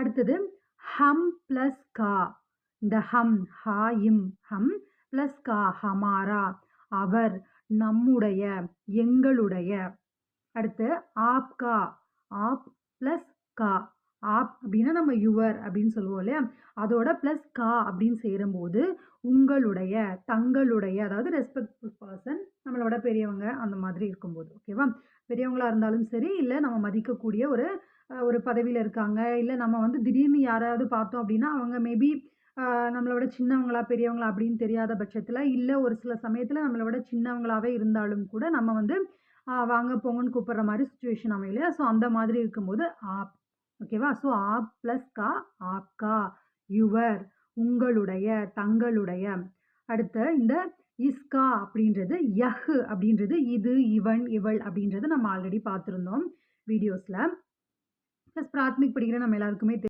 அடுத்தது ஹம் ப்ளஸ் கா. இந்த ஹம், ஹா இம், ஹம் ப்ளஸ் கா, ஹமாரா, அவர், நம்முடைய, எங்களுடைய. அடுத்து ஆப்கா, ஆப் ப்ளஸ் கா. ஆப் அப்படின்னா நம்ம யுவர் அப்படின்னு சொல்லுவோம் இல்லையா, அதோட ப்ளஸ் கா அப்படின்னு சேரும்போது உங்களுடைய, தங்களுடைய, அதாவது ரெஸ்பெக்ட்ஃபுல் பர்சன், நம்மளோட பெரியவங்க அந்த மாதிரி இருக்கும்போது, ஓகேவா. பெரியவங்களா இருந்தாலும் சரி, இல்லை நம்ம மதிக்கக்கூடிய ஒரு ஒரு பதவியில் இருக்காங்க, இல்லை நம்ம வந்து திடீர்னு யாராவது பார்த்தோம் அப்படின்னா அவங்க மேபி நம்மளோட சின்னவங்களா பெரியவங்களா அப்படின்னு தெரியாத பட்சத்தில், இல்லை ஒரு சில சமயத்தில் நம்மளோட சின்னவங்களாவே இருந்தாலும் கூட நம்ம வந்து வாங்க போங்கன்னு கூப்பிடுற மாதிரி சுச்சுவேஷன் அமையும் இல்லையா. ஸோ அந்த மாதிரி இருக்கும்போது ஆப், ஓகேவா. ஸோ ஆப் ப்ளஸ் கா, ஆப்கா, யுவர், உங்களுடைய, தங்களுடைய. அடுத்து இந்த இஸ்கா அப்படின்றது, யஹ் அப்படின்றது இது, இவன், இவள் அப்படின்றத நம்ம ஆல்ரெடி பார்த்துருந்தோம் வீடியோஸில். ப்ளஸ் பிராத்மிக் படிக்கிற நம்ம எல்லாருக்குமே